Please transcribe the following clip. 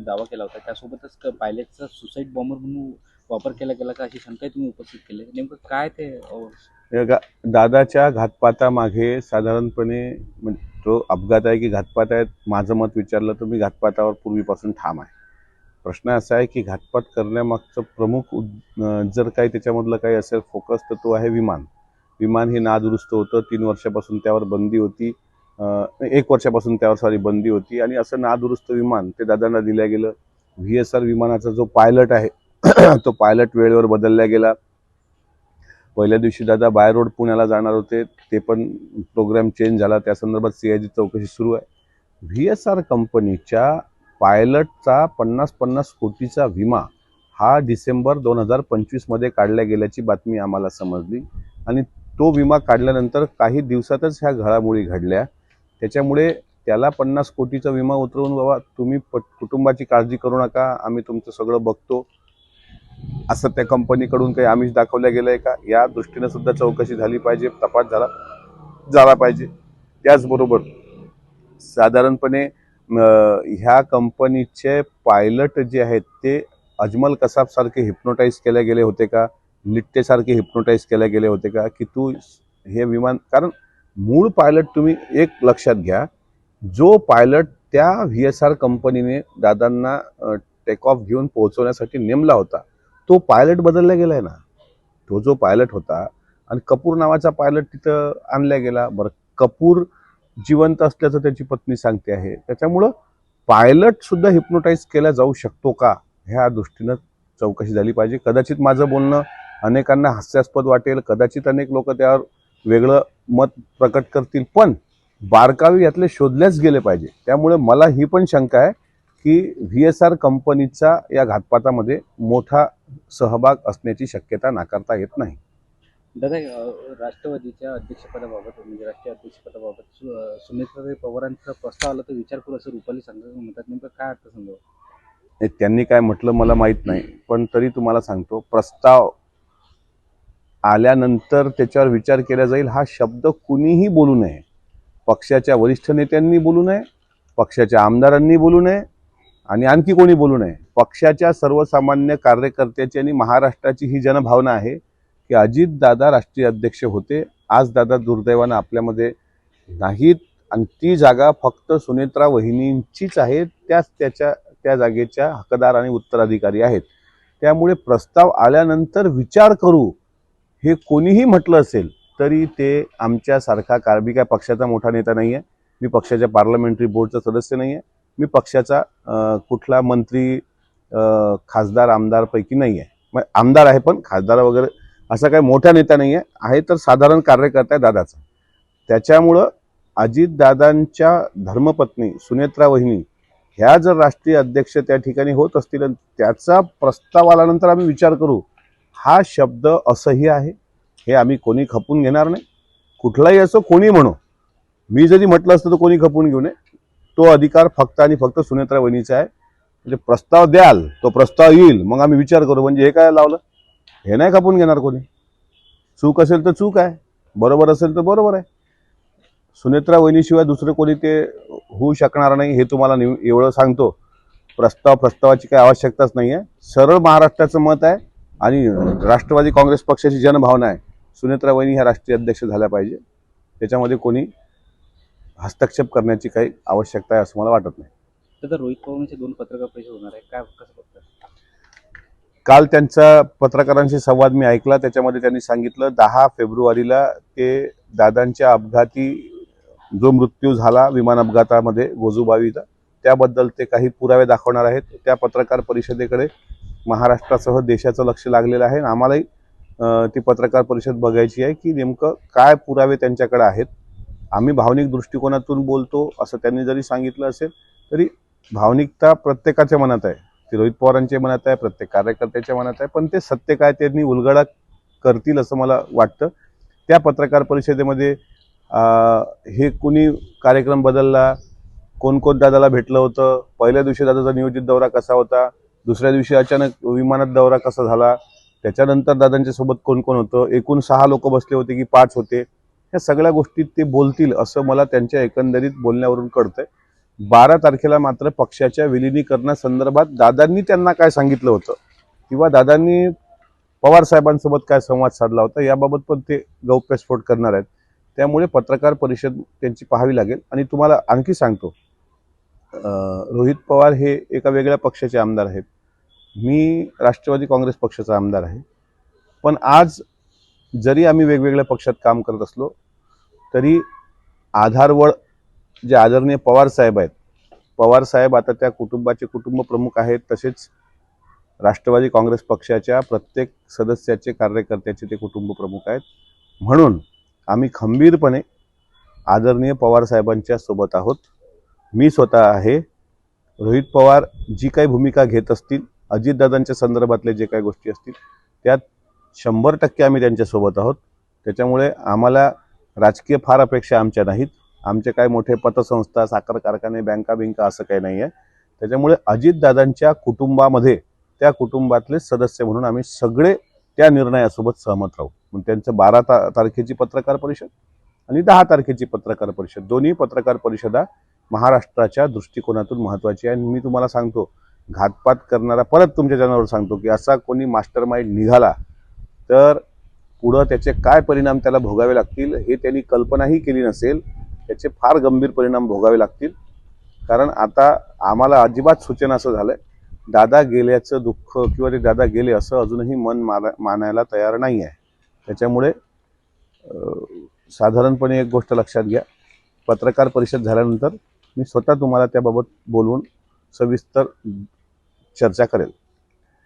दावा केला होता. त्यासोबतच पायलटचा सुसाईड बॉम्बर म्हणून वापर केला गेला का, अशी शंकाही तुम्ही उपस्थित केली. नेमकं काय ते दादाच्या घातपातामागे साधारणपणे तो अपघात आहे की घातपात आहे, माझं मत विचारलं तर मी घातपातावर पूर्वीपासून ठाम आहे. प्रश्न असा आहे की घातपात करण्यामागचं प्रमुख जर काही त्याच्यामधलं काही असेल फोकस तर तो आहे विमान. विमान हे नादुरुस्त होतं, 3 वर्षापासून त्यावर बंदी होती, 1 वर्षापासून त्यावर बंदी होती आणि असं नादुरुस्त विमान ते दादांना दिलं गेलं. VSR विमानाचा जो पायलट आहे तो पायलट वेळेवर बदलला गेला. पहिल्या दिवशी दादा बाय रोड पुण्याला जाणार होते, ते पण प्रोग्राम चेंज झाला. त्या संदर्भात CID चौकशी सुरू आहे. VSR कंपनीच्या पायलटचा 50-50 कोटीचा विमा हा डिसेंबर 2025 मध्ये काढला गेल्याची बातमी आम्हाला समजली आणि तो विमा काढल्यानंतर काही दिवसातच ह्या घडामोडी घडल्या. त्याच्यामुळे त्याला 50 कोटीचा विमा उतरवून बाबा तुम्ही कुटुंबाची काळजी करू नका, आम्ही तुमचं सगळं बघतो, असं त्या कंपनीकडून काही आमिष दाखवल्या गेलंय का, या दृष्टीने सुद्धा चौकशी झाली पाहिजे, तपास झाला पाहिजे. त्याचबरोबर साधारणपणे ह्या कंपनीचे पायलट जे आहेत ते अजमल कसाब सारखे हिप्नोटाईज केले गेले होते का, लिट्टेसारखे हिप्नोटाईज केले गेले होते का, की तू हे विमान, कारण मूळ पायलट तुम्ही एक लक्षात घ्या, जो पायलट त्या VSR कंपनीने दादांना टेक ऑफ घेऊन पोहोचवण्यासाठी नेमला होता तो पायलट बदलला गेलाय ना. तो जो पायलट होता आणि कपूर नावाचा पायलट तिथं आणला गेला. बरं, कपूर जिवंत असल्याचं त्याची पत्नी सांगते आहे. त्याच्यामुळं पायलट सुद्धा हिप्नोटाईज केला जाऊ शकतो का, ह्या दृष्टीनं चौकशी झाली पाहिजे. कदाचित माझं बोलणं अनेकांना हास्यास्पद वाटेल, कदाचित अनेक लोक त्यावर वेगळं मत प्रकट करतील, पण बारकावे यातले शोधल्याच गेले पाहिजे. त्यामुळे मला ही पण शंका आहे की VSR कंपनीचा या घातपातामध्ये मोठा सहभाग असण्याची शक्यता नाकारता येत नाही. दादा, राष्ट्रवादीच्या अध्यक्षपदाबाबत म्हणजे राष्ट्रीय अध्यक्षपदाबाबत सुनेत्राताई पवारांचा प्रस्ताव आला तर विचार करू, असं रुपाली चांगलं म्हणतात. नेमकं काय अर्थ समजावं? त्यांनी काय म्हटलं मला माहीत नाही, पण तरी तुम्हाला सांगतो, प्रस्ताव आल्यानंतर त्याच्यावर विचार केला जाईल हा शब्द कुणीही बोलू नये. पक्षाच्या वरिष्ठ नेत्यांनी बोलू नये, पक्षाच्या आमदारांनी बोलू नये आणि आणखी कोणी बोलू नये. पक्षाच्या सर्वसामान्य कार्यकर्त्याची आणि महाराष्ट्राची ही जनभावना आहे की अजित दादा राष्ट्रीय अध्यक्ष होते, आज दादा दुर्दैवानं आपल्यामध्ये नाहीत आणि ती जागा फक्त सुनेत्रा वहिनींचीच आहे, त्याच त्या जागेच्या हकदार आणि उत्तराधिकारी आहेत. त्यामुळे प्रस्ताव आल्यानंतर विचार करू हे कोणीही म्हटलं असेल तरी ते आमच्यासारखा, मी काय पक्षाचा मोठा नेता नाही आहे, मी पक्षाच्या पार्लमेंटरी बोर्डचा सदस्य नाही आहे, मी पक्षाचा कुठला मंत्री खासदार आमदारपैकी नाही आहे. मग आमदार आहे पण खासदार वगैरे असा काही मोठा नेता नाही आहे तर साधारण कार्यकर्ता आहे दादाचा. त्याच्यामुळं अजितदादांच्या धर्मपत्नी सुनेत्रा वहिनी ह्या जर राष्ट्रीय अध्यक्ष त्या ठिकाणी होत असतील आणि त्याचा प्रस्ताव आल्यानंतर आम्ही विचार करू, हा शब्द असह्य आहे, हे आम्ही कोणी खपून घेणार नाही. कुठलाही असो, कोणी म्हणो, मी जरी म्हटलं असतं तर कोणी खपून घेऊ नये. तो अधिकार फक्त आणि फक्त सुनेत्रा वहिनीचा आहे. म्हणजे प्रस्ताव द्याल, तो प्रस्ताव येईल, मग आम्ही विचार करू. म्हणजे हे काय लावलं, हे नाही खपून घेणार कोणी. चूक असेल तर चूक आहे, बरोबर असेल तर बरोबर आहे. सुनेत्रा वहिनीशिवाय दुसरं कोणी ते होऊ शकणार नाही, हे तुम्हाला एवढं सांगतो. प्रस्तावाची काही आवश्यकताच नाही आहे. सरळ महाराष्ट्राचं मत आहे आणि राष्ट्रवादी काँग्रेस पक्षाची जनभावना आहे, सुनेत्रा वहिनी ह्या राष्ट्रीय अध्यक्ष झाल्या पाहिजे. त्याच्यामध्ये कोणी हस्तक्षेप करण्याची काही आवश्यकता आहे असं मला वाटत नाही. तर रोहित पवारांचे 2 पत्रकार परिषद होणार आहे, काय कसं बघतात? काल त्यांचा पत्रकारांशी संवाद मी ऐकला. त्याच्यामध्ये त्यांनी सांगितलं 10 फेब्रुवारीला ते दादांच्या अपघाती जो मृत्यू झाला विमान अपघातामध्ये गोजूबावीचा, त्याबद्दल ते काही पुरावे दाखवणार आहेत. त्या पत्रकार परिषदेकडे महाराष्ट्रासह देशाचं लक्ष लागलेलं आहे. आम्हालाही ती पत्रकार परिषद बघायची आहे की नेमकं काय पुरावे त्यांच्याकडे आहेत. आम्ही भावनिक दृष्टिकोनातून बोलतो असं त्यांनी जरी सांगितलं असेल तरी भावनिकता प्रत्येकाच्या मनात आहे, ती रोहित पवारांच्या मनात आहे, प्रत्येक कार्यकर्त्याच्या मनात आहे, पण ते सत्य काय त्यांनी उलगडा करतील असं मला वाटतं. त्या पत्रकार परिषदेमध्ये हे कुणी कार्यक्रम बदलला, कोण कोण दादाला भेटलं होतं, पहिल्या दिवशी दादाचा नियोजित दौरा कसा होता, दुसऱ्या दिवशी अचानक विमानात दौरा कसा झाला, त्याच्यानंतर दादांच्या सोबत कोण कोण होतं, एकूण 6 लोक बसले होते की 5 होते, या सगळ्या गोष्टी ते बोलतील असं मला त्यांच्या एकंदरीत बोलण्यावरून कळतंय. 12 तारखेला मात्र पक्षाच्या विलिनीकरणासंदर्भात दादांनी त्यांना काय सांगितलं होतं किंवा दादांनी पवार साहेबांसोबत काय संवाद साधला होता याबाबत पण ते गौप्यस्फोट करणार आहेत. त्यामुळे पत्रकार परिषद त्यांची पाहावी लागेल. आणि तुम्हाला आणखी सांगतो, रोहित पवार हे एका वेगळ्या पक्षाचे आमदार आहेत, मी राष्ट्रवादी काँग्रेस पक्षाचा आमदार आहे. पण आज जरी आम्ही वेगवेगळ्या पक्षात काम करत असलो तरी आधारवड जे आदरणीय पवार साहेब आहेत, पवार साहेब आता त्या कुटुंबाचे कुटुंब प्रमुख आहेत, तसेच राष्ट्रवादी काँग्रेस पक्षाच्या प्रत्येक सदस्याचे कार्यकर्त्याचे ते कुटुंब प्रमुख आहेत. म्हणून आम्ही खंबीरपणे आदरणीय पवार साहेबांच्या सोबत आहोत. मी स्वतः आहे. रोहित पवार जी काही भूमिका घेत असतील, अजितदादांच्या संदर्भातले जे काही गोष्टी असतील त्यात 100% आम्ही त्यांच्यासोबत आहोत. त्याच्यामुळे आम्हाला राजकीय फार अपेक्षा आमच्या नाहीत. आमचे काय मोठे पतसंस्था, साखर कारखाने, बँका असं काही नाही आहे. त्याच्यामुळे अजितदादांच्या कुटुंबामध्ये त्या कुटुंबातले सदस्य म्हणून आम्ही सगळे त्या निर्णयासोबत सहमत राहू. मग त्यांचं 12 तारखेची पत्रकार परिषद आणि 10 तारखेची पत्रकार परिषद, दोन्ही पत्रकार परिषदा महाराष्ट्राच्या दृष्टिकोनातून महत्त्वाची आहे. आणि मी तुम्हाला सांगतो, घातपात करणारा, परत तुमच्या चॅनलवर सांगतो की असा कोणी मास्टर माइंड निघाला तर पुढं त्याचे काय परिणाम त्याला भोगावे लागतील हे त्यांनी कल्पनाही केली नसेल. त्याचे फार गंभीर परिणाम भोगावे लागतील. कारण आता आम्हाला अजिबात सूचना असं झालंय, दादा गेल्याचं दुःख किंवा ते दादा गेले असं अजूनही मन मानायला तयार नाही आहे. त्याच्यामुळे साधारणपणे एक गोष्ट लक्षात घ्या, पत्रकार परिषद झाल्यानंतर मी स्वतः तुम्हाला त्याबाबत बोलवून सविस्तर चर्चा करेल.